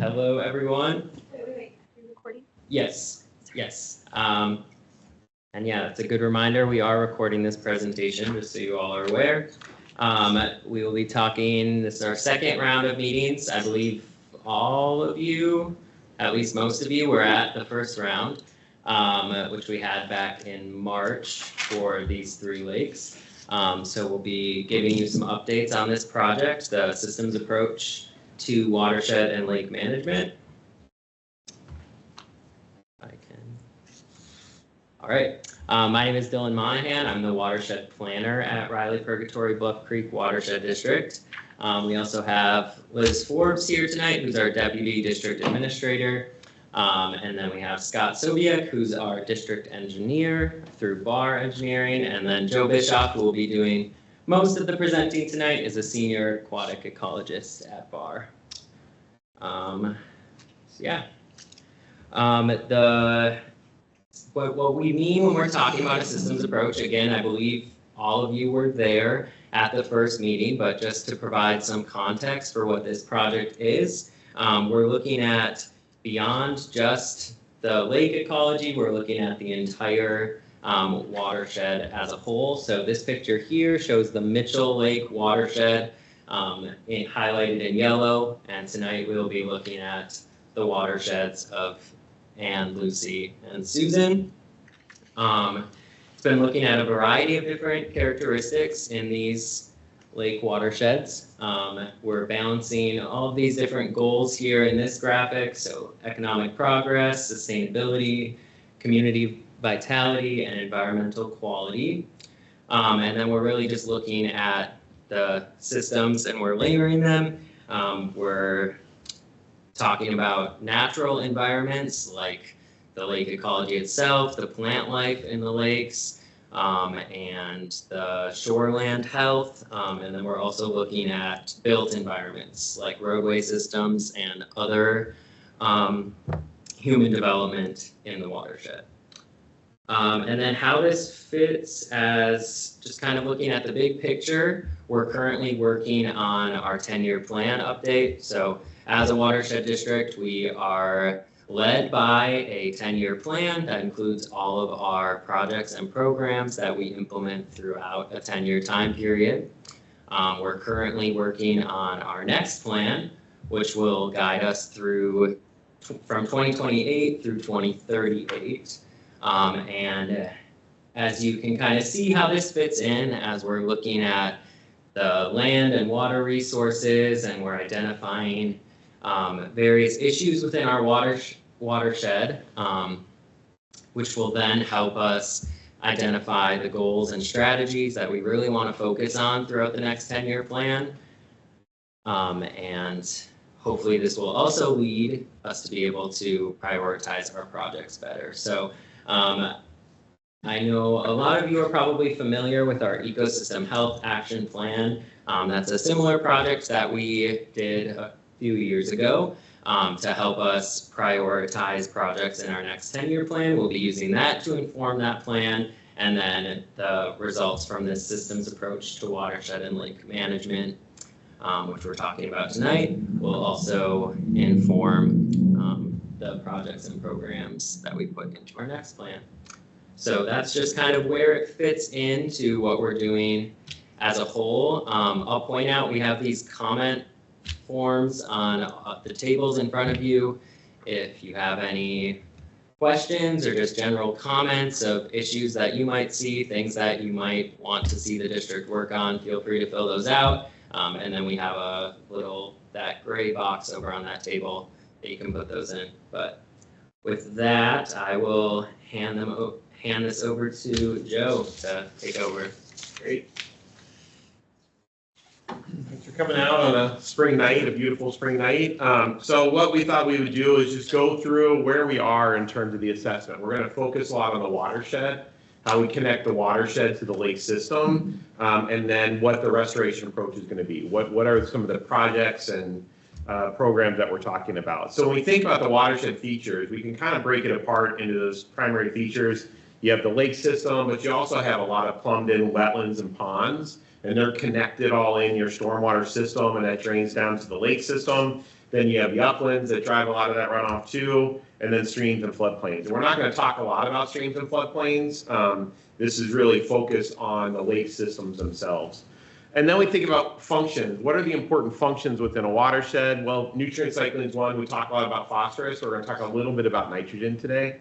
Hello, everyone. Wait. Are you recording? Yes. And yeah, it's a good reminder. We are recording this presentation, just so you all are aware. We will be talking, this is our second round of meetings. I believe all of you, at least most of you, were at the first round, which we had back in March for these three lakes. So we'll be giving you some updates on this project, the systems approach to watershed and lake management. All right. My name is Dylan Monahan. I'm the watershed planner at Riley Purgatory Bluff Creek Watershed District. We also have Liz Forbes here tonight, who's our deputy district administrator. And then we have Scott Sobiek, who's our district engineer through Bar Engineering. And then Joe Bischoff, who will be doing most of the presenting tonight, is a senior aquatic ecologist at Bar. What we mean when we're talking about a systems approach, again, I believe all of you were there at the first meeting, but just to provide some context for what this project is, we're looking at beyond just the lake ecology, we're looking at the entire watershed as a whole. So this picture here shows the Mitchell Lake watershed highlighted in yellow, and tonight we'll be looking at the watersheds of Anne, Lucy, and Susan. It's been looking at a variety of different characteristics in these lake watersheds. We're balancing all of these different goals here in this graphic, so economic progress, sustainability, community vitality, and environmental quality. And then we're really just looking at the systems and we're layering them. We're talking about natural environments like the lake ecology itself, the plant life in the lakes, and the shoreland health. And then we're also looking at built environments like roadway systems and other human development in the watershed. And then how this fits as just kind of looking at the big picture, we're currently working on our 10-year plan update. So as a watershed district, we are led by a 10-year plan that includes all of our projects and programs that we implement throughout a 10-year time period. We're currently working on our next plan, which will guide us through from 2028 through 2038. And as you can kind of see how this fits in as we're looking at the land and water resources and we're identifying various issues within our watershed, which will then help us identify the goals and strategies that we really want to focus on throughout the next 10-year plan. And hopefully this will also lead us to be able to prioritize our projects better. So I know a lot of you are probably familiar with our Ecosystem Health Action Plan. That's a similar project that we did a few years ago to help us prioritize projects in our next 10-year plan. We'll be using that to inform that plan, and then the results from this systems approach to watershed and lake management, which we're talking about tonight, will also inform the projects and programs that we put into our next plan. So that's just kind of where it fits into what we're doing as a whole. I'll point out we have these comment forms on the tables in front of you. If you have any questions or just general comments of issues that you might see, things that you might want to see the district work on, feel free to fill those out. And then we have that gray box over on that table that you can put those in. But with that, I will hand this over to Joe to take over. Great. Thanks for coming out on a spring night, a beautiful spring night. So what we thought we would do is just go through where we are in terms of the assessment. We're going to focus a lot on the watershed, how we connect the watershed to the lake system, and then what the restoration approach is going to be. What are some of the projects and programs that we're talking about? So when we think about the watershed features, we can kind of break it apart into those primary features. You have the lake system, but you also have a lot of plumbed in wetlands and ponds, and they're connected all in your stormwater system, and that drains down to the lake system. Then you have the uplands that drive a lot of that runoff too, and then streams and floodplains. And we're not going to talk a lot about streams and floodplains. This is really focused on the lake systems themselves. And then we think about functions. What are the important functions within a watershed? Well, nutrient cycling is one. We talk a lot about phosphorus. We're going to talk a little bit about nitrogen today,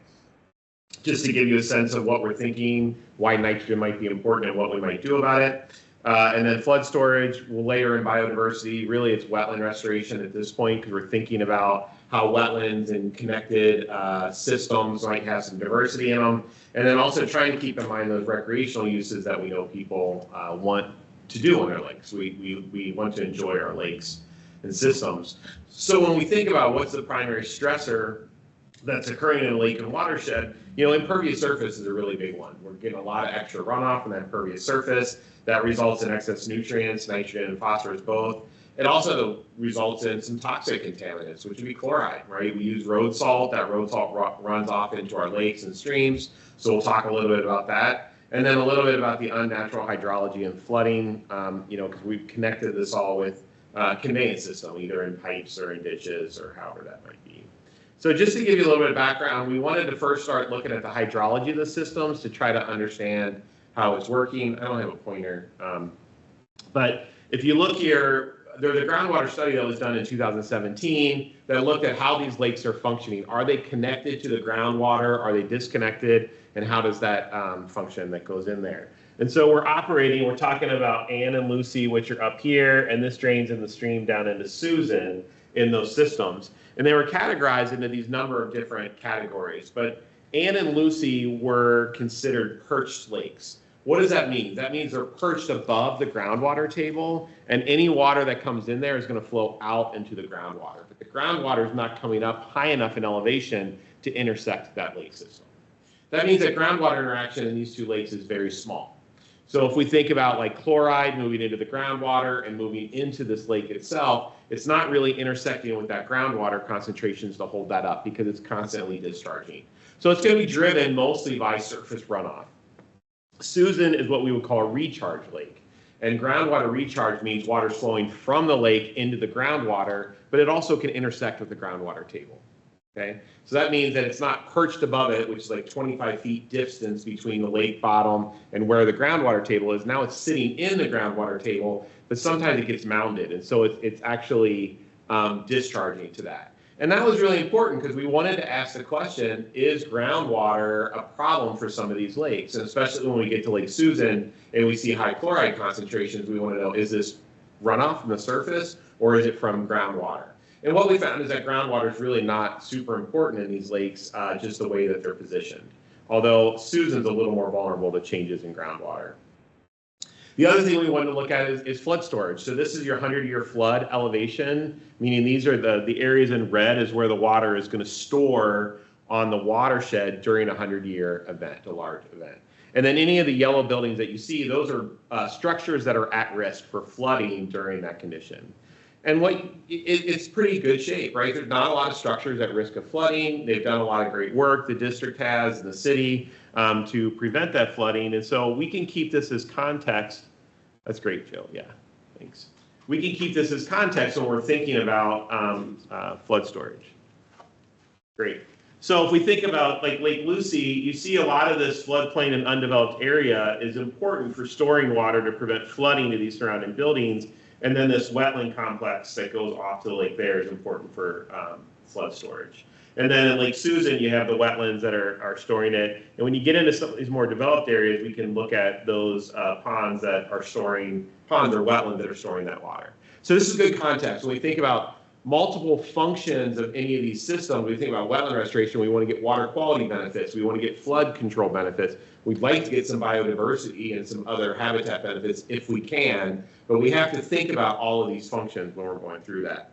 just to give you a sense of what we're thinking, why nitrogen might be important and what we might do about it. And then flood storage, we'll layer in biodiversity. Really, it's wetland restoration at this point because we're thinking about how wetlands and connected systems might have some diversity in them. And then also trying to keep in mind those recreational uses that we know people want to do on their lakes. We want to enjoy our lakes and systems. So when we think about what's the primary stressor that's occurring in a lake and watershed, impervious surface is a really big one. We're getting a lot of extra runoff from that impervious surface. That results in excess nutrients, nitrogen and phosphorus both. It also results in some toxic contaminants, which would be chloride, right? We use road salt. That road salt runs off into our lakes and streams. So we'll talk a little bit about that. And then a little bit about the unnatural hydrology and flooding, because we've connected this all with conveyance system, either in pipes or in ditches or however that might be. So just to give you a little bit of background, we wanted to first start looking at the hydrology of the systems to try to understand how it's working. I don't have a pointer, but if you look here, there's a groundwater study that was done in 2017 that looked at how these lakes are functioning. Are they connected to the groundwater? Are they disconnected? And how does that function that goes in there? And so we're talking about Ann and Lucy, which are up here, and this drains in the stream down into Susan in those systems. And they were categorized into these number of different categories. But Ann and Lucy were considered perched lakes. What does that mean? That means they're perched above the groundwater table, and any water that comes in there is going to flow out into the groundwater. But the groundwater is not coming up high enough in elevation to intersect that lake system. That means that groundwater interaction in these two lakes is very small. So if we think about like chloride moving into the groundwater and moving into this lake itself, it's not really intersecting with that groundwater concentrations to hold that up because it's constantly discharging. So it's going to be driven mostly by surface runoff. Susan is what we would call a recharge lake. And groundwater recharge means water flowing from the lake into the groundwater, but it also can intersect with the groundwater table. Okay, so that means that it's not perched above it, which is like 25 feet distance between the lake bottom and where the groundwater table is. Now it's sitting in the groundwater table, but sometimes it gets mounded. And so it's actually discharging to that. And that was really important because we wanted to ask the question, is groundwater a problem for some of these lakes? And especially when we get to Lake Susan and we see high chloride concentrations, we want to know, is this runoff from the surface or is it from groundwater? And what we found is that groundwater is really not super important in these lakes, just the way that they're positioned. Although Susan's a little more vulnerable to changes in groundwater. The other thing we wanted to look at is flood storage. So this is your 100-year flood elevation, meaning these are the areas in red is where the water is going to store on the watershed during a 100-year event, a large event. And then any of the yellow buildings that you see, those are structures that are at risk for flooding during that condition. And it's pretty good shape, right? There's not a lot of structures at risk of flooding. They've done a lot of great work, the district has, and the city, to prevent that flooding. And so we can keep this as context. That's great, Jill. Yeah, thanks. We can keep this as context when we're thinking about flood storage. Great. So if we think about like Lake Lucy, you see a lot of this floodplain and undeveloped area is important for storing water to prevent flooding to these surrounding buildings. And then this wetland complex that goes off to the lake there is important for flood storage. And then in Lake Susan, you have the wetlands that are storing it. And when you get into some of these more developed areas, we can look at those ponds or wetlands that are storing that water. So this is good context. When we think about multiple functions of any of these systems, we think about wetland restoration, we want to get water quality benefits, we want to get flood control benefits. We'd like to get some biodiversity and some other habitat benefits if we can, but we have to think about all of these functions when we're going through that.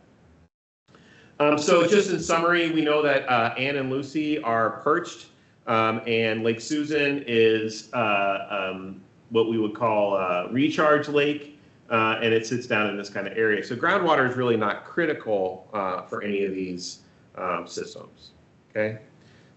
So just in summary, we know that Ann and Lucy are perched, and Lake Susan is what we would call a recharge lake, and it sits down in this kind of area. So groundwater is really not critical for any of these systems, okay?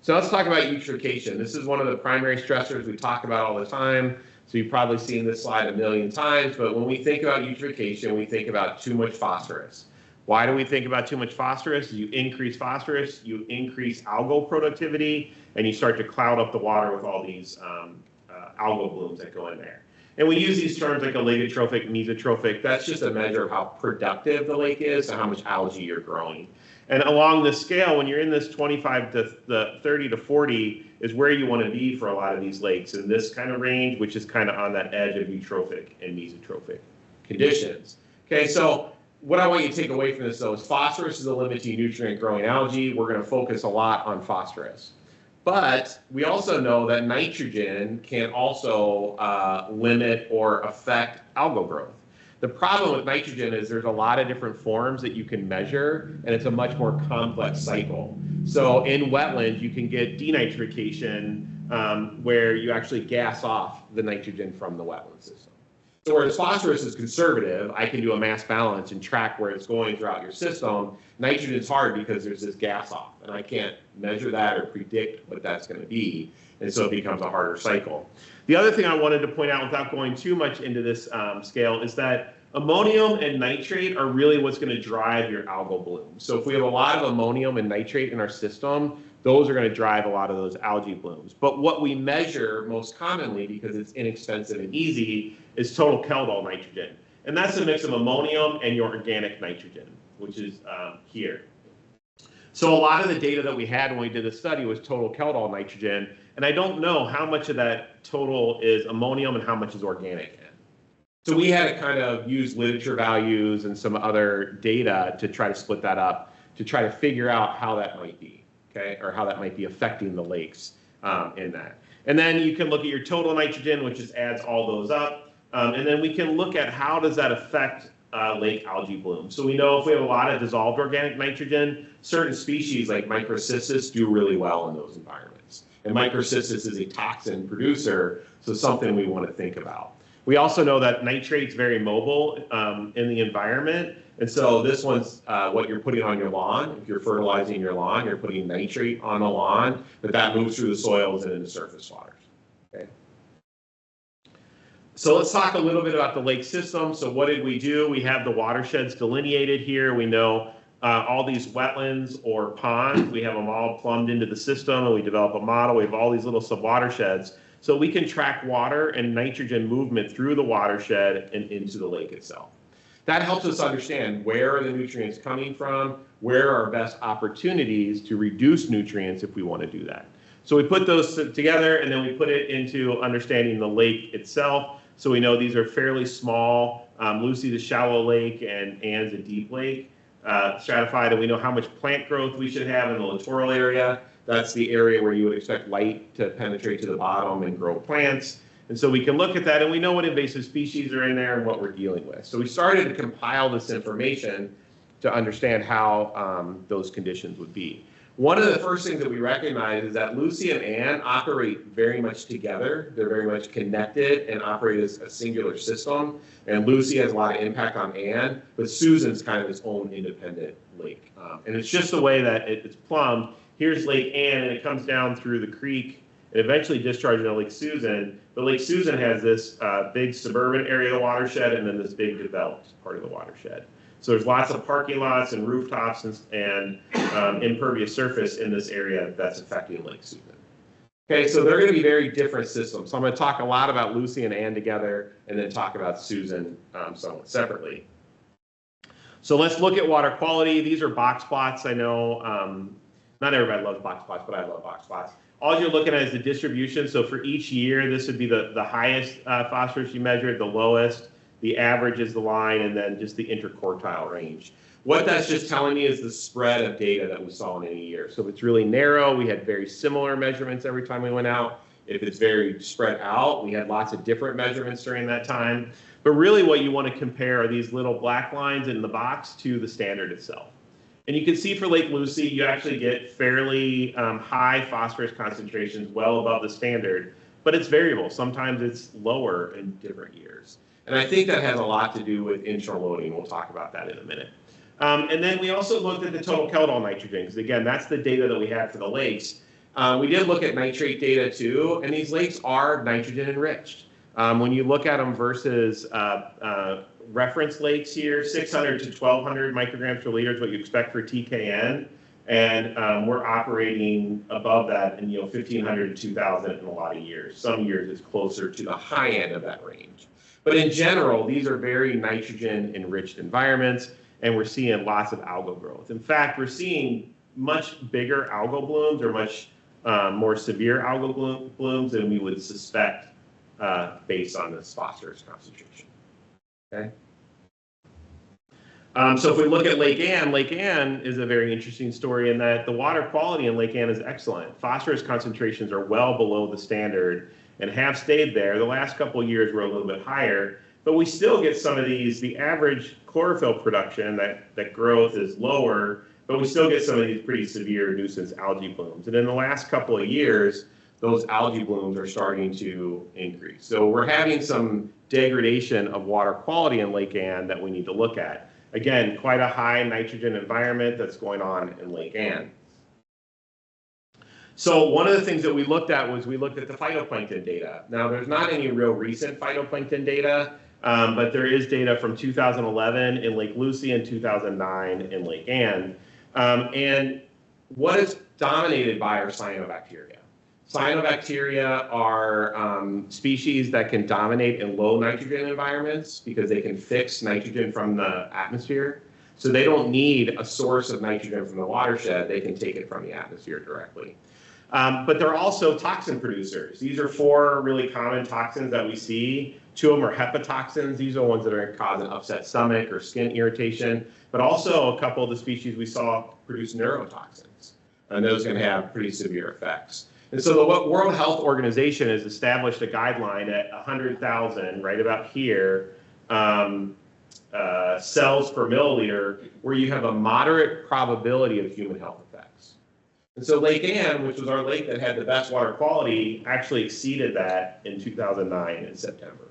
So let's talk about eutrophication. This is one of the primary stressors we talk about all the time. So you've probably seen this slide a million times, but when we think about eutrophication, we think about too much phosphorus. Why do we think about too much phosphorus? You increase phosphorus, you increase algal productivity, and you start to cloud up the water with all these algal blooms that go in there. And we use these terms like allogatrophic, mesotrophic. That's just a measure of how productive the lake is and how much algae you're growing. And along this scale, when you're in this 25 to the 30 to 40 is where you want to be for a lot of these lakes in this kind of range, which is kind of on that edge of eutrophic and mesotrophic conditions. Okay, so what I want you to take away from this though is phosphorus is a limiting nutrient growing algae. We're going to focus a lot on phosphorus. But we also know that nitrogen can also limit or affect algal growth. The problem with nitrogen is there's a lot of different forms that you can measure, and it's a much more complex cycle. So in wetlands, you can get denitrification where you actually gas off the nitrogen from the wetland system. So whereas phosphorus is conservative, I can do a mass balance and track where it's going throughout your system. Nitrogen is hard because there's this gas off, and I can't measure that or predict what that's going to be, and so it becomes a harder cycle. The other thing I wanted to point out without going too much into this scale is that ammonium and nitrate are really what's going to drive your algal bloom. So if we have a lot of ammonium and nitrate in our system, those are going to drive a lot of those algae blooms. But what we measure most commonly, because it's inexpensive and easy, is total Kjeldahl nitrogen. And that's a mix of ammonium and your organic nitrogen, which is here. So a lot of the data that we had when we did this study was total Kjeldahl nitrogen, and I don't know how much of that total is ammonium and how much is organic. So we had to kind of use literature values and some other data to try to split that up, to try to figure out how that might be, okay, or how that might be affecting the lakes in that. And then you can look at your total nitrogen, which just adds all those up. And then we can look at how does that affect lake algae bloom. So we know if we have a lot of dissolved organic nitrogen, certain species like microcystis do really well in those environments. And microcystis is a toxin producer, so something we want to think about. We also know that nitrate's very mobile in the environment. And so this one's what you're putting on your lawn. If you're fertilizing your lawn, you're putting nitrate on the lawn, but that moves through the soils and into surface waters. Okay. So let's talk a little bit about the lake system. So what did we do? We have the watersheds delineated here. We know all these wetlands or ponds, we have them all plumbed into the system, and we develop a model. We have all these little sub-watersheds. So we can track water and nitrogen movement through the watershed and into the lake itself. That helps us understand where are the nutrients coming from, where are our best opportunities to reduce nutrients if we want to do that. So we put those together, and then we put it into understanding the lake itself. So we know these are fairly small. Lucy's a shallow lake, and Ann's a deep lake, stratified, and we know how much plant growth we should have in the littoral area. That's the area where you would expect light to penetrate to the bottom and grow plants. And so we can look at that, and we know what invasive species are in there and what we're dealing with. So we started to compile this information to understand how those conditions would be. One of the first things that we recognize is that Lucy and Ann operate very much together. They're very much connected and operate as a singular system. And Lucy has a lot of impact on Ann, but Susan's kind of its own independent lake. And it's just the way that it's plumbed. Here's Lake Ann, and it comes down through the creek and eventually discharges into Lake Susan. But Lake Susan has this big suburban area of the watershed and then this big developed part of the watershed. So there's lots of parking lots and rooftops and impervious surface in this area that's affecting Lake Susan. Okay, so they're going to be very different systems. So I'm going to talk a lot about Lucy and Ann together and then talk about Susan somewhat separately. So let's look at water quality. These are box plots. I know not everybody loves box plots, but I love box plots. All you're looking at is the distribution. So for each year, this would be the highest phosphorus you measured, the lowest, the average is the line, and then just the interquartile range. What that's just telling me is the spread of data that we saw in any year. So if it's really narrow, we had very similar measurements every time we went out. If it's very spread out, we had lots of different measurements during that time. But really what you want to compare are these little black lines in the box to the standard itself. And you can see for Lake Lucy, you actually get fairly high phosphorus concentrations well above the standard, but it's variable. Sometimes it's lower in different years. And I think that has a lot to do with inshore loading. We'll talk about that in a minute. And then we also looked at the total Kjeldahl nitrogen, because again, that's the data that we had for the lakes. We did look at nitrate data too, and these lakes are nitrogen enriched. When you look at them versus reference lakes here. 600 to 1,200 micrograms per liter is what you expect for TKN. And we're operating above that in 1,500 to 2,000 in a lot of years. Some years it's closer to the high end of that range. But in general, these are very nitrogen-enriched environments, and we're seeing lots of algal growth. In fact, we're seeing much bigger algal blooms or much more severe algal blooms than we would suspect based on this phosphorus concentration. Okay. So if we look at Lake Ann is a very interesting story in that the water quality in Lake Ann is excellent. Phosphorus concentrations are well below the standard and have stayed there. The last couple of years were a little bit higher, but we still get some of these, the average chlorophyll production, that growth is lower, but we still get some of these pretty severe nuisance algae blooms. And in the last couple of years, those algae blooms are starting to increase. So we're having some degradation of water quality in Lake Ann that we need to look at. Again, quite a high nitrogen environment that's going on in Lake Ann. So one of the things that we looked at was we looked at the phytoplankton data. Now, there's not any real recent phytoplankton data, but there is data from 2011 in Lake Lucy and 2009 in Lake Ann. And what is dominated by are cyanobacteria. Cyanobacteria are species that can dominate in low nitrogen environments because they can fix nitrogen from the atmosphere. So they don't need a source of nitrogen from the watershed. They can take it from the atmosphere directly. But they're also toxin producers. These are 4 really common toxins that we see. 2 of them are hepatotoxins. These are ones that are causing upset stomach or skin irritation. But also a couple of the species we saw produce neurotoxins. And those can have pretty severe effects. And so the World Health Organization has established a guideline at 100,000, right about here, cells per milliliter, where you have a moderate probability of human health effects. And so Lake Ann, which was our lake that had the best water quality, actually exceeded that in 2009 in September.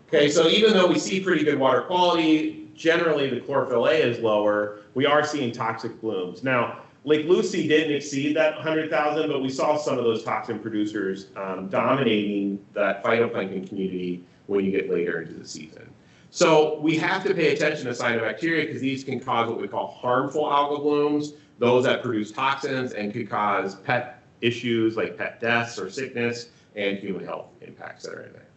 Okay, so even though we see pretty good water quality, generally the chlorophyll A is lower, we are seeing toxic blooms. Now, Lake Lucy didn't exceed that 100,000, but we saw some of those toxin producers dominating that phytoplankton community when you get later into the season. So we have to pay attention to cyanobacteria because these can cause what we call harmful algal blooms, those that produce toxins and could cause pet issues like pet deaths or sickness and human health impacts that are in there.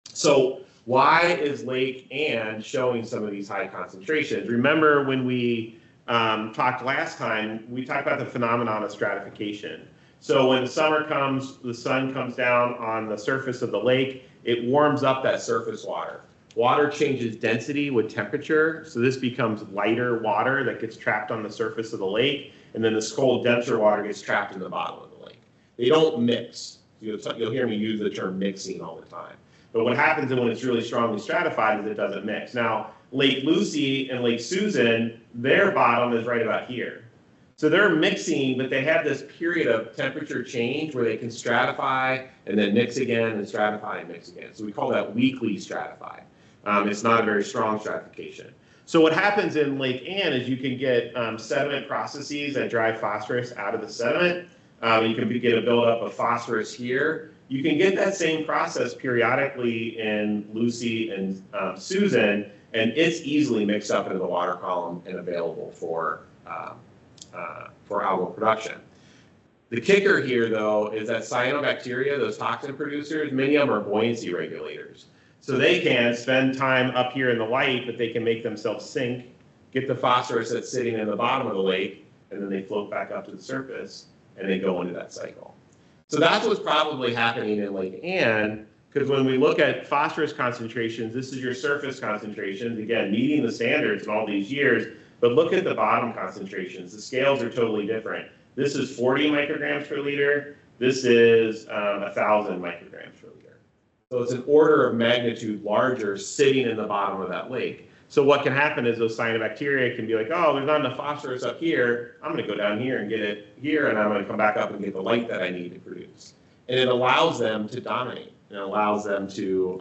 So why is Lake Ann showing some of these high concentrations? Remember when we talked last time, we talked about the phenomenon of stratification. So when summer comes, the sun comes down on the surface of the lake, it warms up that surface water. Water changes density with temperature, so this becomes lighter water that gets trapped on the surface of the lake, and then this cold, denser water gets trapped in the bottom of the lake. They don't mix. You'll hear me use the term mixing all the time. But what happens when it's really strongly stratified is it doesn't mix. Now, Lake Lucy and Lake Susan, their bottom is right about here. So they're mixing, but they have this period of temperature change where they can stratify and then mix again and stratify and mix again. So we call that weakly stratified. It's not a very strong stratification. So what happens in Lake Ann is you can get sediment processes that drive phosphorus out of the sediment. You can get a buildup of phosphorus here. You can get that same process periodically in Lucy and Susan, and it's easily mixed up into the water column and available for algal production. The kicker here, though, is that cyanobacteria, those toxin producers, many of them are buoyancy regulators. So they can spend time up here in the light, but they can make themselves sink, get the phosphorus that's sitting in the bottom of the lake, and then they float back up to the surface, and they go into that cycle. So that's what's probably happening in Lake Ann, because when we look at phosphorus concentrations, this is your surface concentrations, again, meeting the standards in all these years, but look at the bottom concentrations. The scales are totally different. This is 40 micrograms per liter. This is 1,000 micrograms per liter. So it's an order of magnitude larger sitting in the bottom of that lake. So what can happen is those cyanobacteria can be like, oh, there's not enough phosphorus up here. I'm going to go down here and get it here, and I'm going to come back up and get the light that I need to produce. And it allows them to dominate. And it allows them to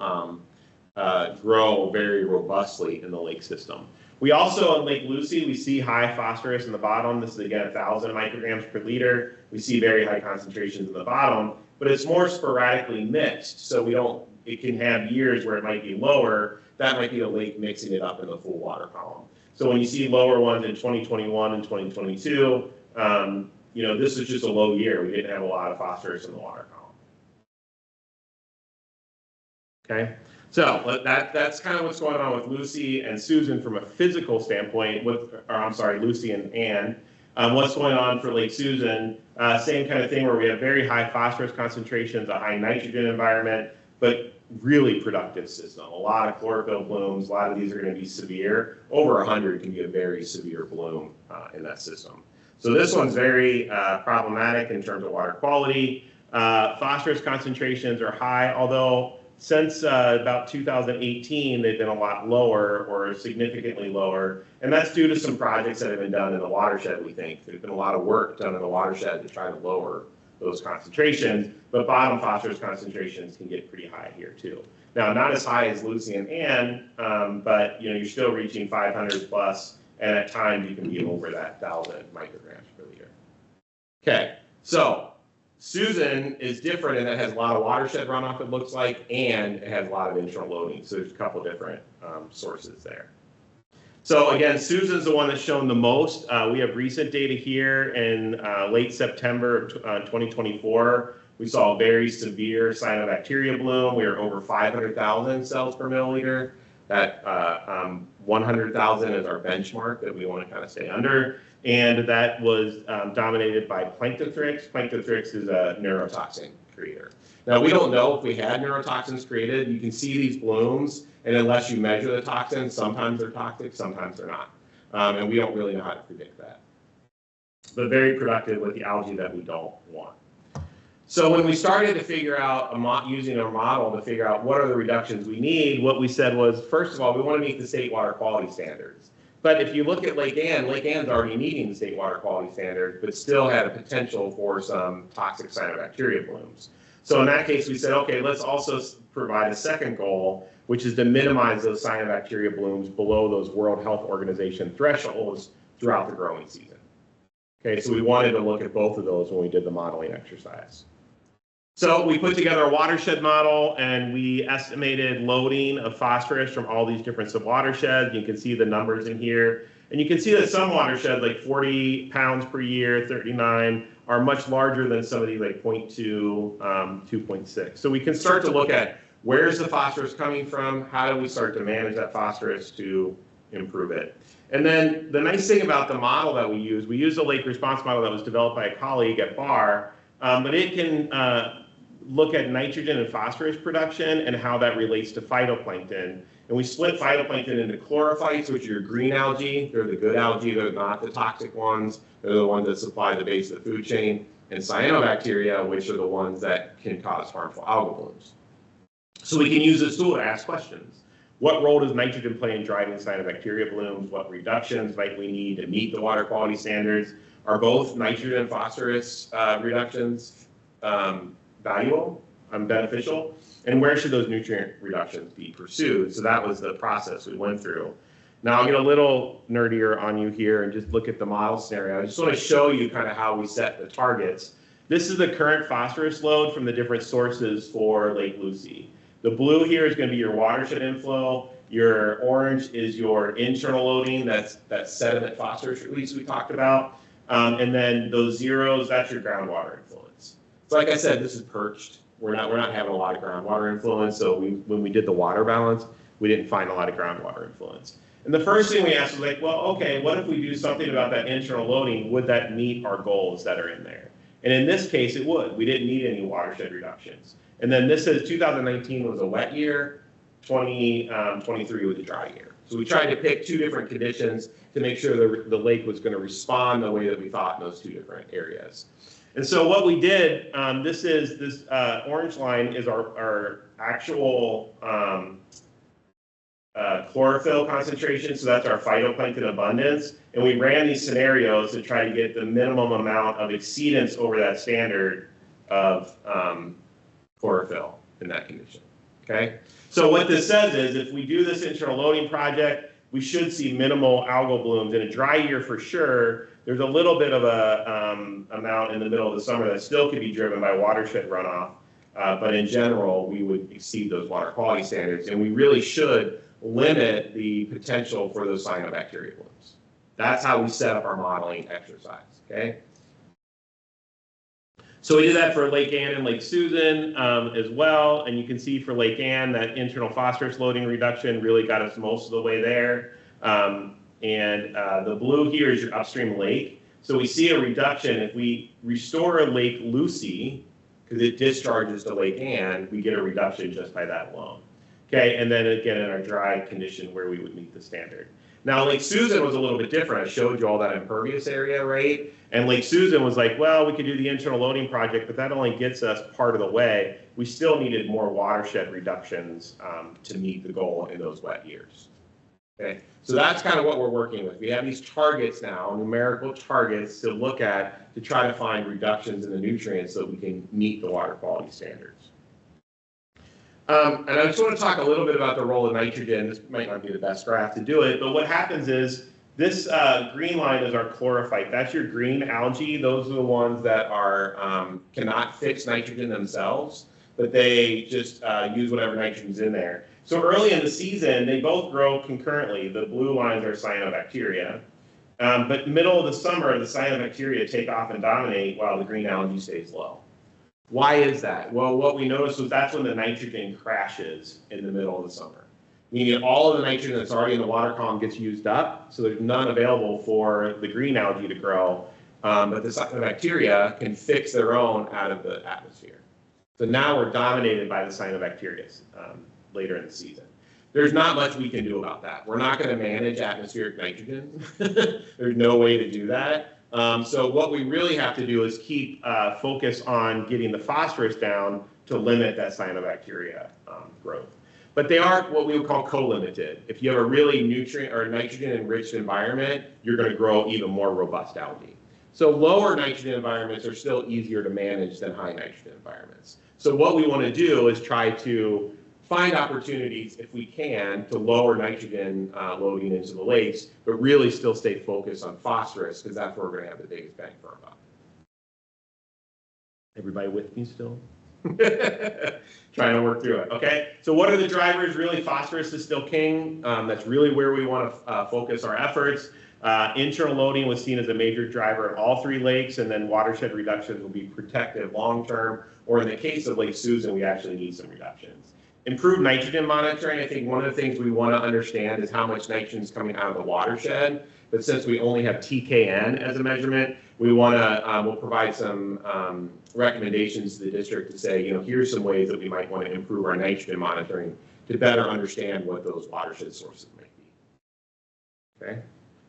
grow very robustly in the lake system. We also, in Lake Lucy, we see high phosphorus in the bottom. This is, again, 1,000 micrograms per liter. We see very high concentrations in the bottom, but it's more sporadically mixed. So it can have years where it might be lower, that might be a lake mixing it up in the full water column. So when you see lower ones in 2021 and 2022, this was just a low year. We didn't have a lot of phosphorus in the water column. Okay, so that's kind of what's going on with Lucy and Susan from a physical standpoint. Lucy and Ann. What's going on for Lake Susan? Same kind of thing where we have very high phosphorus concentrations, a high nitrogen environment, but really productive system. A lot of chlorophyll blooms. A lot of these are going to be severe. Over 100 can be a very severe bloom in that system. So this one's very problematic in terms of water quality. Phosphorus concentrations are high, although since about 2018, they've been a lot lower or significantly lower. And that's due to some projects that have been done in the watershed, we think. There's been a lot of work done in the watershed to try to lower those concentrations, but bottom phosphorus concentrations can get pretty high here too. Now, not as high as Lucy and Ann, but you're still reaching 500 plus, and at times you can be over that 1,000 micrograms per liter. Okay, so Susan is different and it has a lot of watershed runoff, it looks like, and it has a lot of internal loading. So there's a couple different sources there. So again, Susan's the one that's shown the most. We have recent data here in late September of 2024. We saw a very severe cyanobacteria bloom. We were over 500,000 cells per milliliter. That 100,000 is our benchmark that we want to kind of stay under. And that was dominated by Planktothrix. Planktothrix is a neurotoxin creator. Now, we don't know if we had neurotoxins created. You can see these blooms, and unless you measure the toxins, sometimes they're toxic, sometimes they're not. And we don't really know how to predict that. But very productive with the algae that we don't want. So when we started to figure out, using our model to figure out what are the reductions we need, what we said was, first of all, we want to meet the state water quality standards. But if you look at Lake Ann's already meeting the state water quality standards, but still had a potential for some toxic cyanobacteria blooms. So in that case, we said, okay, let's also provide a second goal, which is to minimize those cyanobacteria blooms below those World Health Organization thresholds throughout the growing season. Okay, so we wanted to look at both of those when we did the modeling exercise. So we put together a watershed model and we estimated loading of phosphorus from all these different sub-watersheds. You can see the numbers in here. And you can see that some watersheds, like 40 pounds per year, 39, are much larger than some of these, like 0.2, 2.6. So we can start to look at where's the phosphorus coming from, how do we start to manage that phosphorus to improve it. And then the nice thing about the model that we use a lake response model that was developed by a colleague at Barr, but it can look at nitrogen and phosphorus production and how that relates to phytoplankton. And we split phytoplankton into chlorophytes, which are your green algae. They're the good algae. They're not the toxic ones. They're the ones that supply the base of the food chain. And cyanobacteria, which are the ones that can cause harmful algal blooms. So we can use this tool to ask questions. What role does nitrogen play in driving cyanobacteria blooms? What reductions might we need to meet the water quality standards? Are both nitrogen and phosphorus reductions valuable, beneficial? And where should those nutrient reductions be pursued? So that was the process we went through. Now I'll get a little nerdier on you here and just look at the model scenario. I just want to show you kind of how we set the targets. This is the current phosphorus load from the different sources for Lake Lucy. The blue here is going to be your watershed inflow. Your orange is your internal loading, that's sediment phosphorus release we talked about. And then those zeros, that's your groundwater influence. So like I said, this is perched. We're not having a lot of groundwater influence. So when we did the water balance, we didn't find a lot of groundwater influence. And the first thing we asked was like, well, okay, what if we do something about that internal loading? Would that meet our goals that are in there? And in this case, it would. We didn't need any watershed reductions. And then this says 2019 was a wet year, 2023 was a dry year. So we tried to pick two different conditions to make sure the lake was going to respond the way that we thought in those two different areas. And so what we did, this orange line is our actual chlorophyll concentration, so that's our phytoplankton abundance. And we ran these scenarios to try to get the minimum amount of exceedance over that standard of chlorophyll in that condition, okay? So what this says is if we do this internal loading project, we should see minimal algal blooms. In a dry year for sure, there's a little bit of a amount in the middle of the summer that still could be driven by watershed runoff, but in general, we would exceed those water quality standards, and we really should limit the potential for those cyanobacteria blooms. That's how we set up our modeling exercise, okay? So we did that for Lake Ann and Lake Susan as well, and you can see for Lake Ann that internal phosphorus loading reduction really got us most of the way there. The blue here is your upstream lake. So we see a reduction if we restore a Lake Lucy, because it discharges to Lake Ann, we get a reduction just by that alone. Okay, and then again in our dry condition where we would meet the standard. Now Lake Susan was a little bit different. I showed you all that impervious area, right? And Lake Susan was like, well, we could do the internal loading project, but that only gets us part of the way. We still needed more watershed reductions to meet the goal in those wet years. Okay, so that's kind of what we're working with. We have these targets now, numerical targets to look at to try to find reductions in the nutrients so that we can meet the water quality standards. And I just want to talk a little bit about the role of nitrogen. This might not be the best graph to do it, but what happens is this green line is our chlorophyte. That's your green algae. Those are the ones that are cannot fix nitrogen themselves, but they just use whatever nitrogen's in there. So early in the season, they both grow concurrently. The blue lines are cyanobacteria. But middle of the summer, the cyanobacteria take off and dominate while the green algae stays low. Why is that? Well, what we noticed was that's when the nitrogen crashes in the middle of the summer. Meaning all of the nitrogen that's already in the water column gets used up, so there's none available for the green algae to grow. But the cyanobacteria can fix their own out of the atmosphere. So now we're dominated by the cyanobacteria later in the season. There's not much we can do about that. We're not going to manage atmospheric nitrogen. There's no way to do that. So what we really have to do is keep focus on getting the phosphorus down to limit that cyanobacteria growth. But they are what we would call co-limited. If you have a really nutrient or nitrogen-enriched environment, you're going to grow even more robust algae. So lower nitrogen environments are still easier to manage than high nitrogen environments. So what we want to do is try to find opportunities, if we can, to lower nitrogen loading into the lakes, but really still stay focused on phosphorus, because that's where we're going to have the biggest bang for our buck. Everybody with me still? Trying to work through it, okay? So what are the drivers? Really, phosphorus is still king. That's really where we want to focus our efforts. Internal loading was seen as a major driver in all three lakes, and then watershed reductions will be protective long-term, or in the case of Lake Susan, we actually need some reductions. Improved nitrogen monitoring, I think one of the things we want to understand is how much nitrogen is coming out of the watershed. But since we only have TKN as a measurement, we want to, we'll provide some recommendations to the district to say, you know, here's some ways that we might want to improve our nitrogen monitoring to better understand what those watershed sources might be. Okay?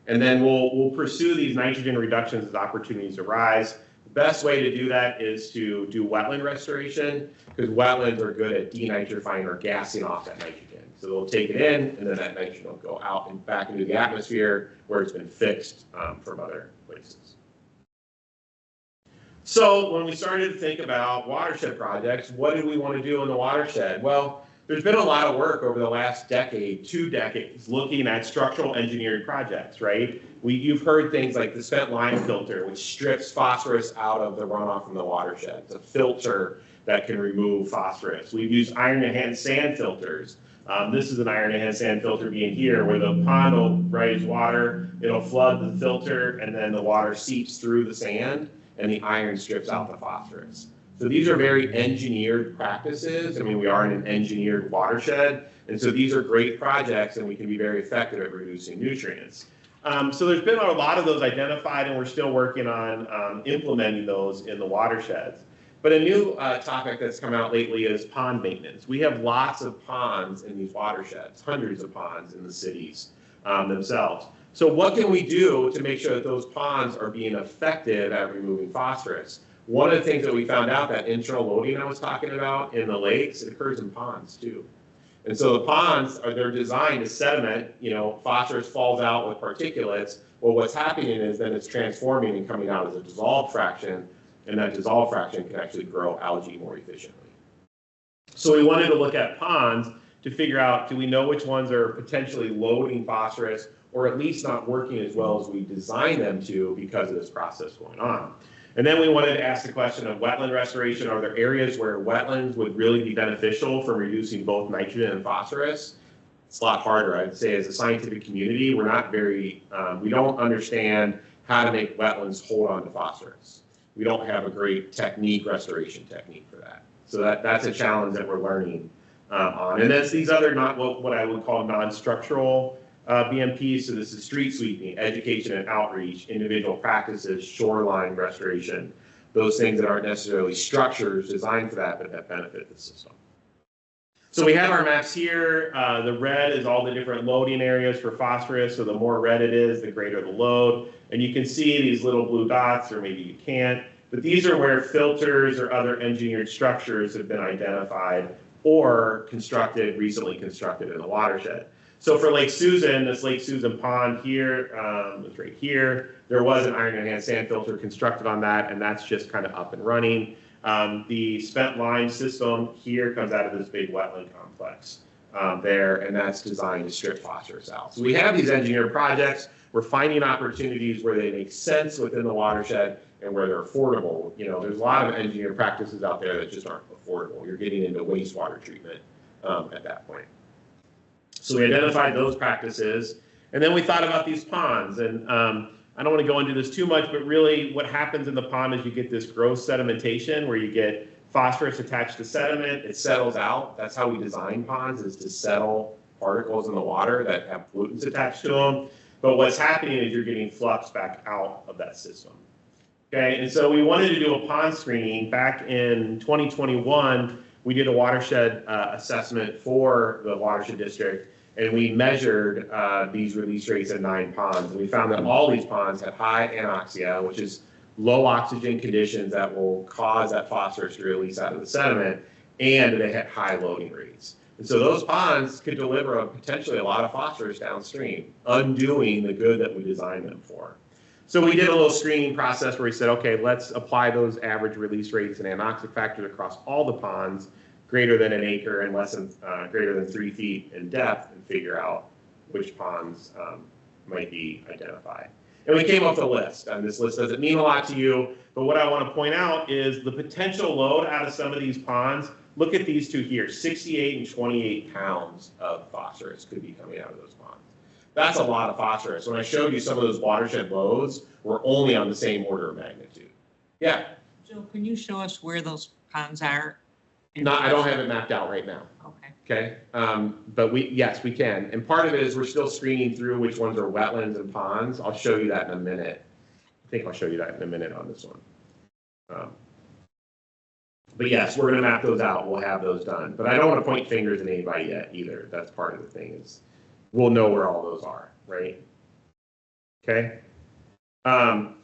And then we'll pursue these nitrogen reductions as opportunities arise. The best way to do that is to do wetland restoration, because wetlands are good at denitrifying or gassing off that nitrogen. So they'll take it in, and then that nitrogen will go out and back into the atmosphere where it's been fixed from other places. So when we started to think about watershed projects, what did we want to do in the watershed? Well, there's been a lot of work over the last decade, 2 decades, looking at structural engineering projects, right? You've heard things like the spent lime filter, which strips phosphorus out of the runoff from the watershed. It's a filter that can remove phosphorus. We've used iron-enhanced sand filters. This is an iron-enhanced sand filter being here, where the pond will raise water, it'll flood the filter, and then the water seeps through the sand, and the iron strips out the phosphorus. So these are very engineered practices. I mean, we are in an engineered watershed, and so these are great projects, and we can be very effective at reducing nutrients. So there's been a lot of those identified, and we're still working on implementing those in the watersheds. But a new topic that's come out lately is pond maintenance. We have lots of ponds in these watersheds, hundreds of ponds in the cities themselves. So what can we do to make sure that those ponds are being effective at removing phosphorus? One of the things that we found out, that internal loading I was talking about in the lakes, it occurs in ponds too. And so the ponds they're designed to sediment, you know, phosphorus falls out with particulates. Well, what's happening is then it's transforming and coming out as a dissolved fraction, and that dissolved fraction can actually grow algae more efficiently. So we wanted to look at ponds to figure out, do we know which ones are potentially loading phosphorus, or at least not working as well as we designed them to because of this process going on. And then we wanted to ask the question of wetland restoration. Are there areas where wetlands would really be beneficial for reducing both nitrogen and phosphorus? it's a lot harder. I'd say as a scientific community, we're not very, we don't understand how to make wetlands hold on to phosphorus. We don't have a great technique, restoration technique for that. So that's a challenge that we're learning on. And that's these other not what I would call non-structural BMPs. So this is street sweeping, education and outreach, individual practices, shoreline restoration, those things that aren't necessarily structures designed for that, but that benefit the system. So we have our maps here. The red is all the different loading areas for phosphorus. So the more red it is, the greater the load. And you can see these little blue dots, or maybe you can't, but these are where filters or other engineered structures have been identified or constructed, recently constructed in the watershed. So for Lake Susan, this Lake Susan pond here, it's right here, there was an iron enhanced sand filter constructed on that, and that's just kind of up and running. The spent lime system here comes out of this big wetland complex there, and that's designed to strip phosphorus out. So we have these engineered projects. We're finding opportunities where they make sense within the watershed and where they're affordable. You know, there's a lot of engineered practices out there that just aren't affordable. You're getting into wastewater treatment at that point. So we identified those practices, and then we thought about these ponds. And I don't want to go into this too much, but really what happens in the pond is you get this gross sedimentation where you get phosphorus attached to sediment. It settles out. That's how we design ponds, is to settle particles in the water that have pollutants attached to them. But what's happening is you're getting flux back out of that system. Okay, and so we wanted to do a pond screening. Back in 2021, we did a watershed assessment for the watershed district, and we measured these release rates at 9 ponds. And we found that all these ponds had high anoxia, which is low oxygen conditions that will cause that phosphorus to release out of the sediment, and they had high loading rates. And so those ponds could deliver potentially a lot of phosphorus downstream, undoing the good that we designed them for. So we did a little screening process where we said, okay, let's apply those average release rates and anoxic factors across all the ponds greater than an acre and less than greater than 3 feet in depth, and figure out which ponds might be identified. And we came up with a list, and this list doesn't mean a lot to you, but what I want to point out is the potential load out of some of these ponds. Look at these two here, 68 and 28 pounds of phosphorus could be coming out of those ponds. That's a lot of phosphorus. When I showed you some of those watershed loads, we're only on the same order of magnitude. Yeah? Joe, can you show us where those ponds are? No, I don't have it mapped out right now. Okay. Okay, but yes, we can. And part of it is we're still screening through which ones are wetlands and ponds. I'll show you that in a minute. I think I'll show you that in a minute on this one. But yes, we're going to map those out. We'll have those done. But I don't want to point fingers at anybody yet either. That's part of the thing, is we'll know where all those are, right? Okay.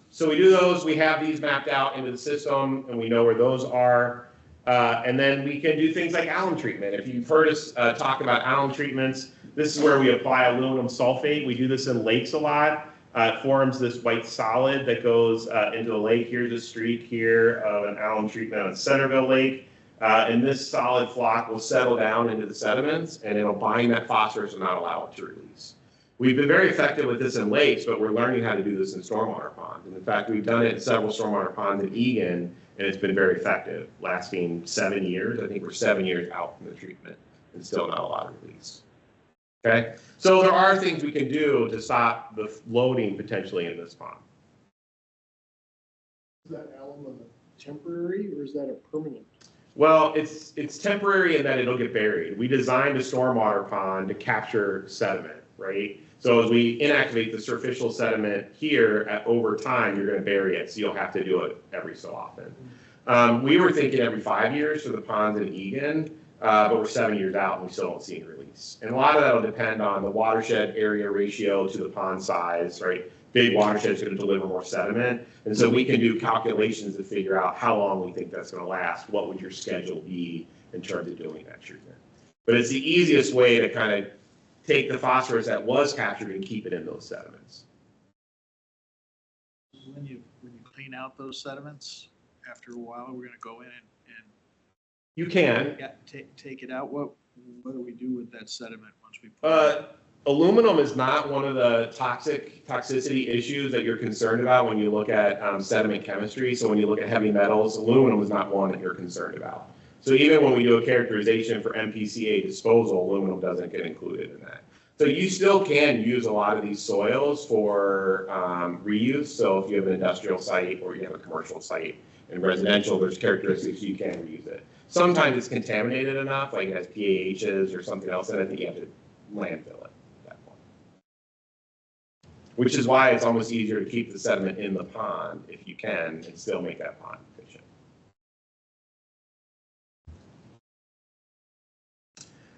So we do those. We have these mapped out into the system, and we know where those are. And then we can do things like alum treatment. If you've heard us talk about alum treatments, this is where we apply aluminum sulfate. We do this in lakes a lot. It forms this white solid that goes into the lake. Here's a streak here of an alum treatment on Centerville Lake. And this solid flock will settle down into the sediments, and it'll bind that phosphorus and not allow it to release. We've been very effective with this in lakes, but we're learning how to do this in stormwater ponds. And in fact, we've done it in several stormwater ponds in Egan, and it's been very effective, lasting 7 years. I think we're 7 years out from the treatment and still not a lot of release. Okay, so there are things we can do to stop the loading potentially in this pond. Is that alum temporary, or is that a permanent? Well, it's temporary in that it'll get buried. We designed a stormwater pond to capture sediment, right? So as we inactivate the superficial sediment here, over time, you're going to bury it. So you'll have to do it every so often. We were thinking every 5 years for the ponds in Egan, but we're 7 years out and we still don't see any release. And a lot of that will depend on the watershed area ratio to the pond size, right? Big watershed is going to deliver more sediment. And so we can do calculations to figure out how long we think that's going to last. What would your schedule be in terms of doing that treatment? But it's the easiest way to kind of take the phosphorus that was captured and keep it in those sediments. When you clean out those sediments, after a while, we're going to go in and You can. take it out. What do we do with that sediment once we put it? Aluminum is not one of the toxicity issues that you're concerned about when you look at sediment chemistry. So when you look at heavy metals, aluminum is not one that you're concerned about. So even when we do a characterization for MPCA disposal, aluminum doesn't get included in that. So you still can use a lot of these soils for reuse. So if you have an industrial site or you have a commercial site, in residential, there's characteristics you can reuse it. Sometimes it's contaminated enough, like it has PAHs or something else in it, that you have to landfill it at that point. Which is why it's almost easier to keep the sediment in the pond if you can and still make that pond efficient.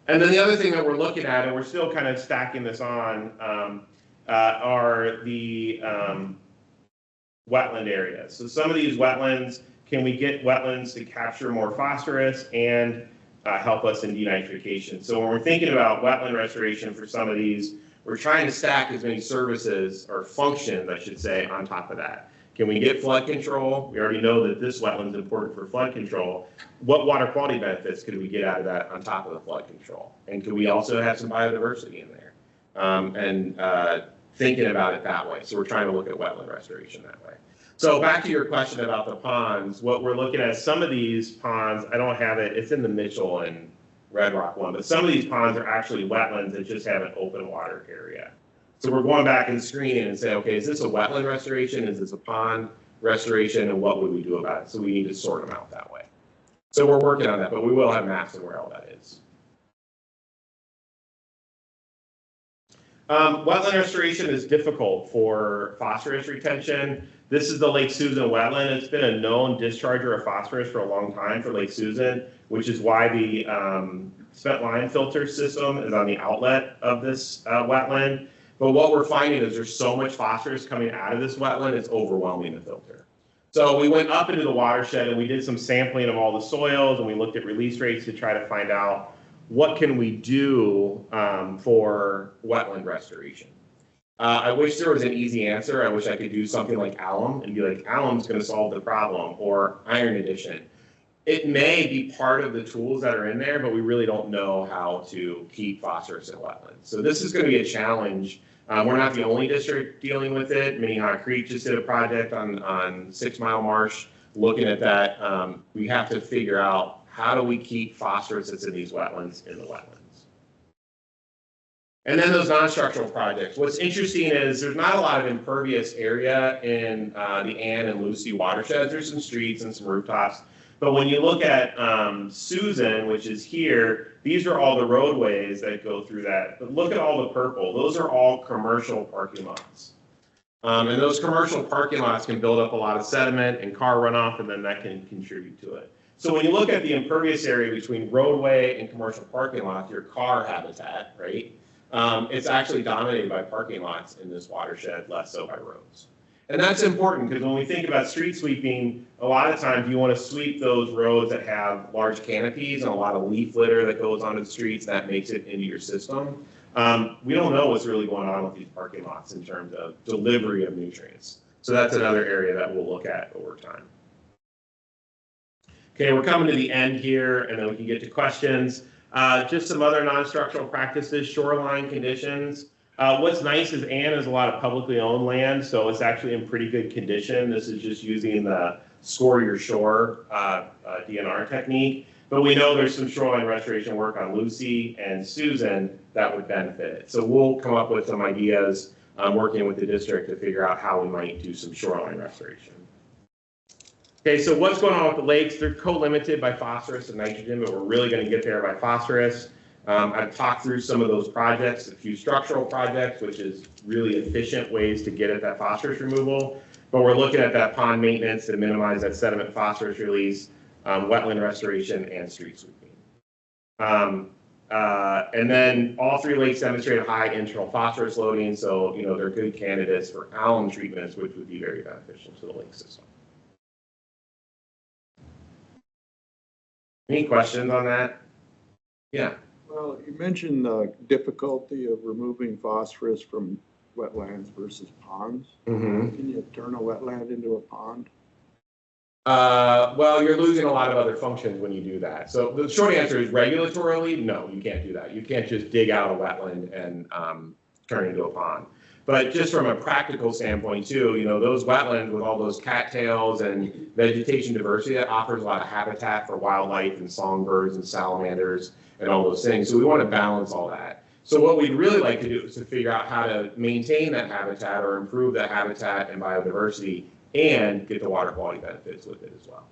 And then the other thing that we're looking at, and we're still kind of stacking this on, are the wetland areas. So some of these wetlands, can we get wetlands to capture more phosphorus and help us in denitrification? So when we're thinking about wetland restoration for some of these, we're trying to stack as many services or functions, I should say, on top of that. Can we get flood control? We already know that this wetland is important for flood control. What water quality benefits could we get out of that on top of the flood control? And could we also have some biodiversity in there? Thinking about it that way. So we're trying to look at wetland restoration that way. So back to your question about the ponds, what we're looking at, some of these ponds, I don't have it, it's in the Mitchell and Red Rock one, but some of these ponds are actually wetlands that just have an open water area. So we're going back and screening and say, okay, is this a wetland restoration? Is this a pond restoration? And what would we do about it? So we need to sort them out that way. So we're working on that, but we will have maps of where all that is. Wetland restoration is difficult for phosphorus retention. This is the Lake Susan wetland. It's been a known discharger of phosphorus for a long time for Lake Susan, which is why the spent lime filter system is on the outlet of this wetland. But what we're finding is there's so much phosphorus coming out of this wetland, it's overwhelming the filter. So we went up into the watershed and we did some sampling of all the soils and we looked at release rates to try to find out what can we do for wetland restoration. I wish there was an easy answer. I wish I could do something like alum and be like, alum's going to solve the problem, or iron addition. It may be part of the tools that are in there, but we really don't know how to keep phosphorus in wetlands. So this is going to be a challenge. We're not the only district dealing with it. Minnehaha Creek just did a project on 6 Mile Marsh looking at that. We have to figure out, how do we keep phosphorus that's in these wetlands in the wetlands? And then those non-structural projects. What's interesting is there's not a lot of impervious area in the Ann and Lucy watersheds. There's some streets and some rooftops. But when you look at Susan, which is here, these are all the roadways that go through that. But look at all the purple. Those are all commercial parking lots. And those commercial parking lots can build up a lot of sediment and car runoff, and then that can contribute to it. So when you look at the impervious area between roadway and commercial parking lots, your car habitat, right? It's actually dominated by parking lots in this watershed, less so by roads. And that's important because when we think about street sweeping, a lot of times you want to sweep those roads that have large canopies and a lot of leaf litter that goes onto the streets that makes it into your system. We don't know what's really going on with these parking lots in terms of delivery of nutrients. So that's another area that we'll look at over time. Okay, we're coming to the end here, and then we can get to questions. Just some other non-structural practices, shoreline conditions. What's nice is Ann is a lot of publicly owned land, so it's actually in pretty good condition. This is just using the score your shore DNR technique. But we know there's some shoreline restoration work on Lucy and Susan that would benefit it. So we'll come up with some ideas working with the district to figure out how we might do some shoreline restoration. Okay, so what's going on with the lakes? They're co-limited by phosphorus and nitrogen, but we're really going to get there by phosphorus. I've talked through some of those projects, a few structural projects, which is really efficient ways to get at that phosphorus removal. But we're looking at that pond maintenance to minimize that sediment phosphorus release, wetland restoration, and street sweeping. And then all 3 lakes demonstrate a high internal phosphorus loading, so they're good candidates for alum treatments, which would be very beneficial to the lake system. Any questions on that? Yeah. Well, you mentioned the difficulty of removing phosphorus from wetlands versus ponds. Mm-hmm. Can you turn a wetland into a pond? Well, you're losing a lot of other functions when you do that. So the short answer is regulatorily, no, you can't do that. You can't just dig out a wetland and turn it into a pond. But just from a practical standpoint too, you know, those wetlands with all those cattails and vegetation diversity, that offers a lot of habitat for wildlife and songbirds and salamanders and all those things. So we want to balance all that. So what we'd really like to do is to figure out how to maintain that habitat or improve that habitat and biodiversity and get the water quality benefits with it as well.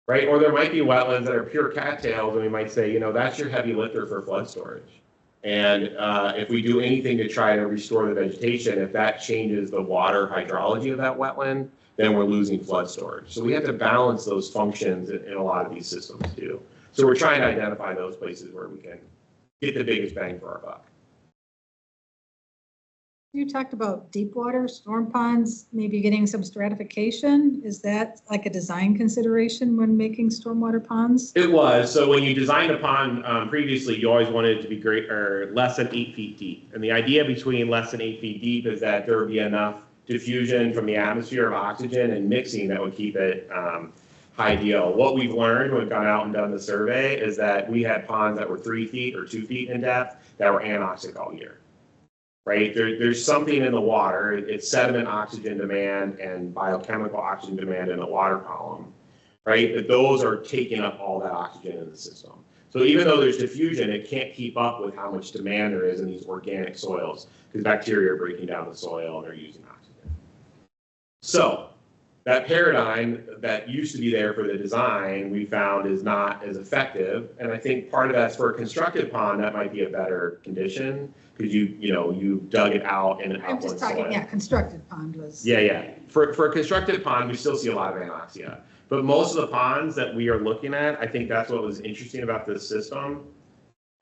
Right? Or there might be wetlands that are pure cattails, and we might say, you know, that's your heavy lifter for flood storage. And if we do anything to try to restore the vegetation, if that changes the water hydrology of that wetland, then we're losing flood storage. So we have to balance those functions in a lot of these systems too. So we're trying to identify those places where we can get the biggest bang for our buck. You talked about deep water, storm ponds, maybe getting some stratification. Is that like a design consideration when making stormwater ponds? It was. So when you designed a pond previously, you always wanted it to be great or less than 8 feet deep. And the idea between less than 8 feet deep is that there would be enough diffusion from the atmosphere of oxygen and mixing that would keep it ideal. What we've learned when we've gone out and done the survey is that we had ponds that were 3 feet or 2 feet in depth that were anoxic all year. Right? There's something in the water, it's sediment oxygen demand and biochemical oxygen demand in the water column, right? That those are taking up all that oxygen in the system. So even though there's diffusion, it can't keep up with how much demand there is in these organic soils because bacteria are breaking down the soil and they're using oxygen. So that paradigm that used to be there for the design, we found is not as effective. And I think part of that's for a constructed pond, that might be a better condition because you dug it out in an I'm just upland talking, soil. yeah, constructed pond was. Yeah. For a constructed pond, we still see a lot of anoxia. But most of the ponds that we are looking at, I think that's what was interesting about this system,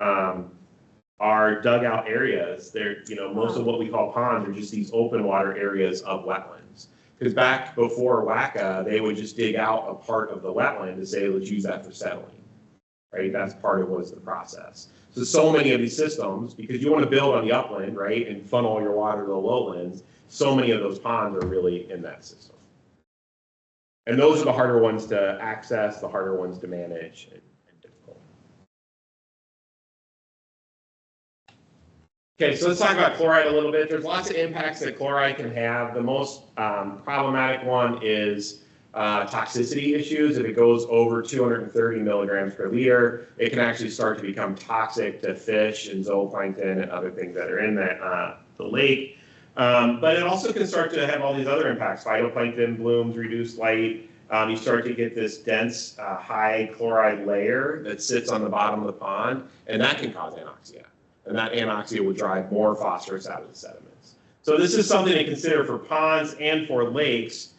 are dugout areas. They're, most of what we call ponds are just these open water areas of wetlands. Because back before WACA, they would just dig out a part of the wetland to say, let's use that for settling, right? That's part of what's the process. So many of these systems, because you want to build on the upland, right, and funnel all your water to the lowlands, so many of those ponds are really in that system. And those are the harder ones to access, the harder ones to manage, and difficult. Okay, so let's talk about chloride a little bit. There's lots of impacts that chloride can have. The most problematic one is toxicity issues. If it goes over 230 milligrams per liter, it can actually start to become toxic to fish and zooplankton and other things that are in the lake. But it also can start to have all these other impacts: phytoplankton blooms, reduced light. You start to get this dense, high chloride layer that sits on the bottom of the pond, and that can cause anoxia. And that anoxia will drive more phosphorus out of the sediments. So this is something to consider for ponds and for lakes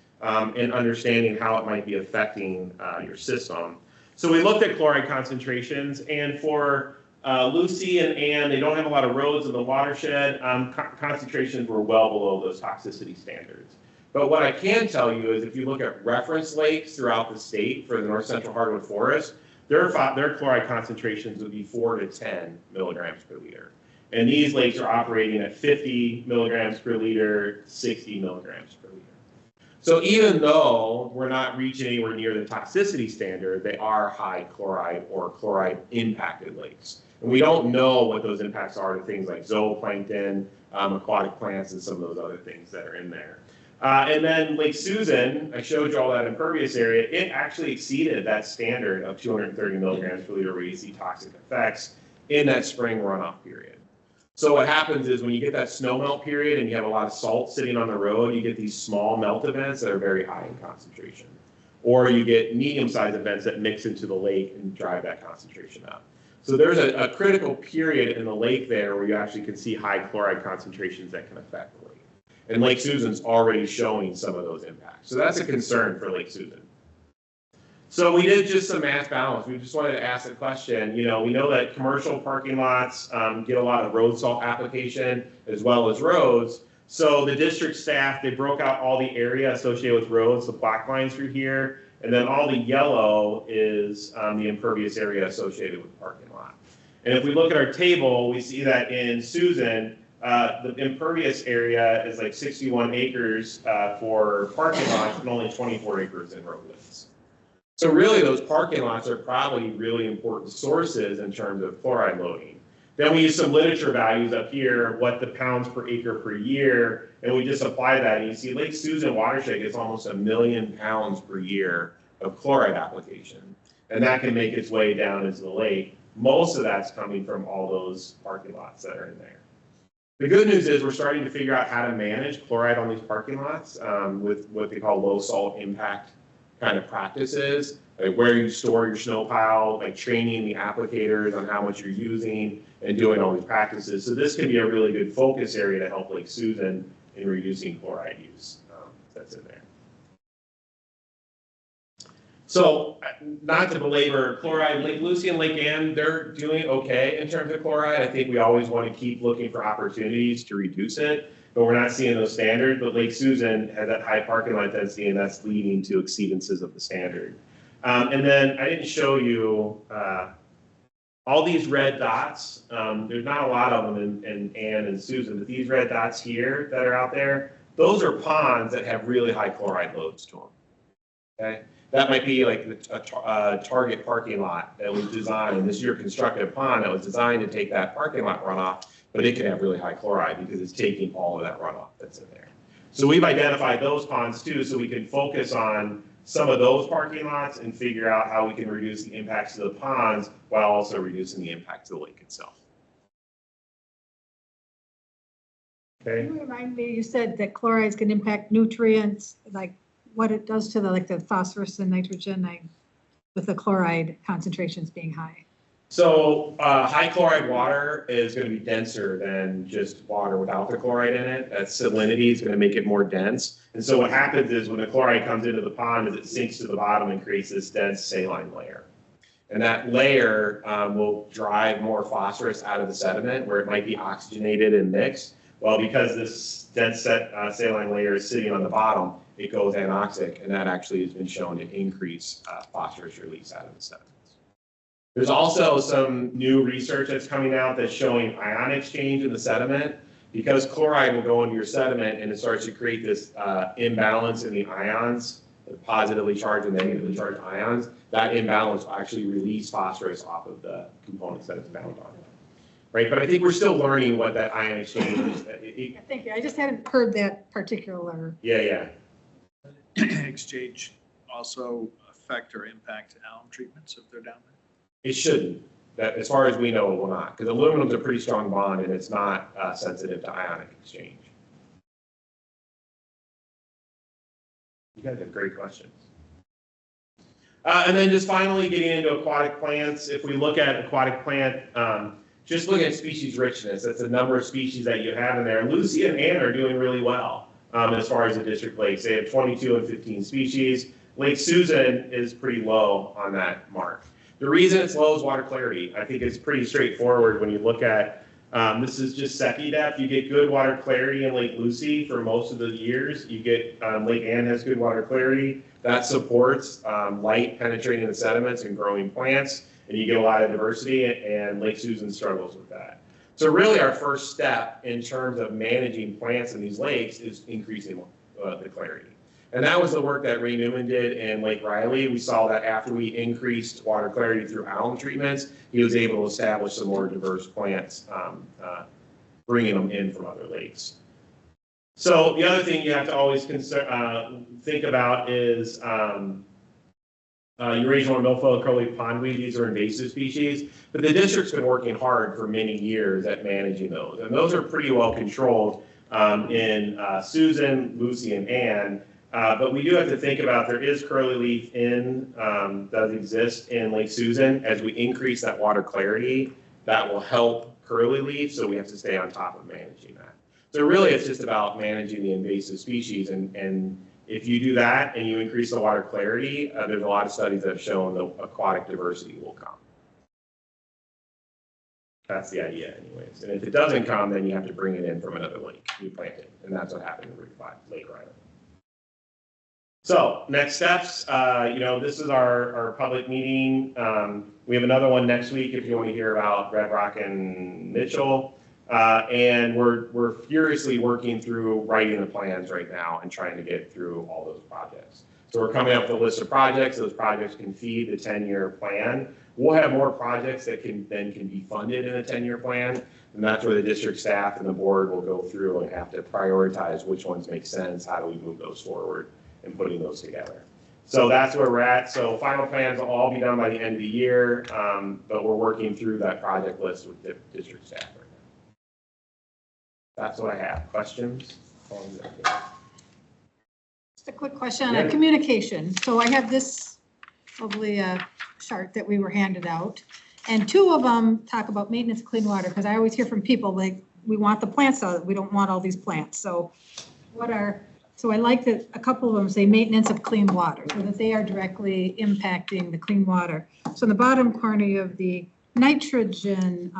in understanding how it might be affecting your system. So we looked at chloride concentrations, and for Lucy and Ann, they don't have a lot of roads in the watershed. Concentrations were well below those toxicity standards. But what I can tell you is if you look at reference lakes throughout the state for the north central hardwood forest, their chloride concentrations would be 4 to 10 milligrams per liter. And these lakes are operating at 50 milligrams per liter, 60 milligrams per liter. So even though we're not reaching anywhere near the toxicity standard, they are high chloride or chloride impacted lakes. And we don't know what those impacts are to things like zooplankton, aquatic plants, and some of those other things that are in there. And then Lake Susan, I showed you all that impervious area, it actually exceeded that standard of 230 milligrams per liter where you see toxic effects in that spring runoff period. So what happens is when you get that snow melt period and you have a lot of salt sitting on the road, you get these small melt events that are very high in concentration. Or you get medium-sized events that mix into the lake and drive that concentration up. So there's a critical period in the lake there where you actually can see high chloride concentrations that can affect the lake. And Lake Susan's already showing some of those impacts. So that's a concern for Lake Susan. So we did just some mass balance. We just wanted to ask the question, we know that commercial parking lots get a lot of road salt application as well as roads. So the district staff, they broke out all the area associated with roads, the black lines through here, and then all the yellow is the impervious area associated with the parking lot. And if we look at our table, we see that in Susan, the impervious area is like 61 acres for parking lots and only 24 acres in roadways. So really those parking lots are probably really important sources in terms of chloride loading. Then we use some literature values up here, what the pounds per acre per year, and we just apply that. And you see Lake Susan watershed gets almost 1 million pounds per year of chloride application. And that can make its way down into the lake. Most of that's coming from all those parking lots that are in there. The good news is we're starting to figure out how to manage chloride on these parking lots with what they call low salt impact kind of practices, like where you store your snow pile, like training the applicators on how much you're using and doing all these practices. So this can be a really good focus area to help Lake Susan in reducing chloride use that's in there. So not to belabor chloride, Lake Lucy and Lake Ann, they're doing okay in terms of chloride. I think we always want to keep looking for opportunities to reduce it, but we're not seeing those standards. But Lake Susan has that high parking lot density, and that's leading to exceedances of the standard. And then I didn't show you all these red dots. There's not a lot of them in Ann and Susan, but these red dots here that are out there, those are ponds that have really high chloride loads to them. Okay. That might be like a Target parking lot that was designed, this is your constructed pond that was designed to take that parking lot runoff, but it can have really high chloride because it's taking all of that runoff that's in there. So we've identified those ponds too, so we can focus on some of those parking lots and figure out how we can reduce the impacts to the ponds while also reducing the impact to the lake itself. Okay. Can you remind me, you said that chlorides can impact nutrients, like what it does to the phosphorus and nitrogen with the chloride concentrations being high? So high chloride water is going to be denser than just water without the chloride in it. That salinity is going to make it more dense. And so what happens is when the chloride comes into the pond is it sinks to the bottom and creates this dense saline layer. And that layer will drive more phosphorus out of the sediment where it might be oxygenated and mixed. Well, because this dense saline layer is sitting on the bottom, it goes anoxic, and that actually has been shown to increase phosphorus release out of the sediments. There's also some new research that's coming out that's showing ion exchange in the sediment. Because chloride will go into your sediment and it starts to create this imbalance in the ions, the positively charged and negatively charged ions, that imbalance will actually release phosphorus off of the components that it's bound on. Right, but I think we're still learning what that ion exchange is. Thank you. I just hadn't heard that particular. Yeah. Exchange also affect or impact alum treatments if they're down there? It shouldn't. That, as far as we know, it will not, because aluminum's a pretty strong bond and it's not sensitive to ionic exchange. You guys have great questions. And then just finally getting into aquatic plants. If we look at aquatic plant, just look at species richness. That's the number of species that you have in there. Lucy and Ann are doing really well as far as the district lakes. They have 22 and 15 species. Lake Susan is pretty low on that mark. The reason it's low is water clarity. I think it's pretty straightforward when you look at, this is just Secchi depth. You get good water clarity in Lake Lucy for most of the years. You get, Lake Ann has good water clarity. That supports light penetrating the sediments and growing plants, and you get a lot of diversity, and Lake Susan struggles with that. So really our first step in terms of managing plants in these lakes is increasing the clarity. And that was the work that Ray Newman did in Lake Riley. We saw that after we increased water clarity through alum treatments, he was able to establish some more diverse plants, bringing them in from other lakes. So the other thing you have to always think about is Eurasian milfoil, curly pondweed. These are invasive species, but the district's been working hard for many years at managing those. And those are pretty well controlled in Susan, Lucy, and Ann. But we do have to think about there is curly leaf does exist in Lake Susan. As we increase that water clarity, that will help curly leaf, so we have to stay on top of managing that. So really it's just about managing the invasive species, and if you do that and you increase the water clarity, there's a lot of studies that have shown the aquatic diversity will come. That's the idea anyways. And if it doesn't come, then you have to bring it in from another lake, you plant it, and that's what happened in Route 5, Lake Riley. So next steps, this is our public meeting. We have another one next week if you want to hear about Red Rock and Mitchell. And we're furiously working through writing the plans right now and trying to get through all those projects. So we're coming up with a list of projects. Those projects can feed the 10-year plan. We'll have more projects that can be funded in a 10-year plan. And that's where the district staff and the board will go through and have to prioritize which ones make sense, how do we move those forward, and putting those together. So that's where we're at. So final plans will all be done by the end of the year, but we're working through that project list with the district staff right now. That's what I have. Questions? Just a quick question on communication. So I have this lovely chart that we were handed out. And two of them talk about maintenance of clean water, because I always hear from people like, we want the plants out, we don't want all these plants. So so I like that a couple of them say maintenance of clean water, so that they are directly impacting the clean water. So in the bottom corner, you have the nitrogen,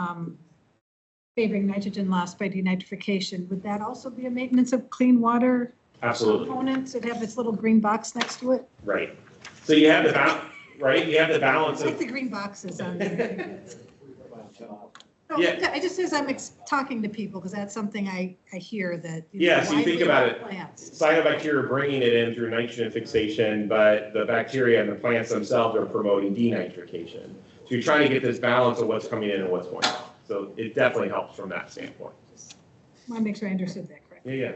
favoring nitrogen loss by denitrification. Would that also be a maintenance of clean water? Absolutely. Components that have this little green box next to it? Right. So you have the right? You have the balance I like of, the green boxes on there. No, Yeah. I just, as I'm talking to people, because that's something I hear that. Yeah, so you why do think we about want it. plants? Cyanobacteria are bringing it in through nitrogen fixation, but the bacteria and the plants themselves are promoting denitrification. So you're trying to get this balance of what's coming in and what's going out. So it definitely helps from that standpoint. Want to make sure I understood that correctly. Yeah.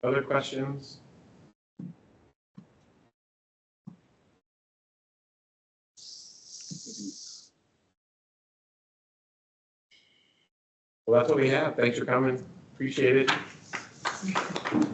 Other questions? Well, that's what we have. Thanks for coming. Appreciate it.